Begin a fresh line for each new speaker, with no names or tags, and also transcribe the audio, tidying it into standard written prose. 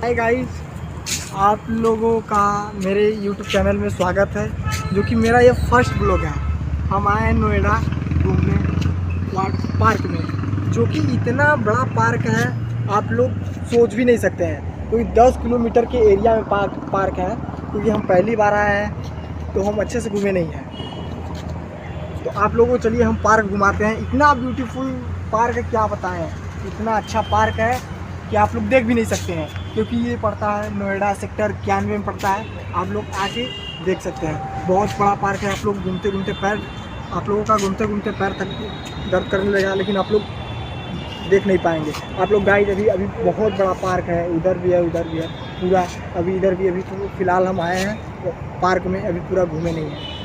Hi guys, आप लोगों का मेरे YouTube चैनल में स्वागत है। जो कि मेरा ये फर्स्ट ब्लॉग है। हम आए हैं नोएडा घूमने पार्क में, जो कि इतना बड़ा पार्क है आप लोग सोच भी नहीं सकते हैं। क्योंकि 10 किलोमीटर के एरिया में पार्क है। क्योंकि हम पहली बार आए हैं तो हम अच्छे से घूमे नहीं हैं। तो आप लोगों को चलिए हम पार्क घुमाते हैं। इतना ब्यूटीफुल पार्क है, क्या बताएं। इतना अच्छा पार्क है कि आप लोग देख भी नहीं सकते हैं। क्योंकि ये पड़ता है नोएडा सेक्टर 91 में पड़ता है। आप लोग आके देख सकते हैं। बहुत बड़ा पार्क है। आप लोग घूमते घूमते आप लोगों का घूमते घूमते पैर तक दर्द करने लगेगा, लेकिन आप लोग देख नहीं पाएंगे। आप लोग गाइस अभी बहुत बड़ा पार्क है। उधर भी है, उधर भी है पूरा। अभी इधर भी अभी तो फिलहाल हम आए हैं पार्क में, अभी पूरा घूमे नहीं है।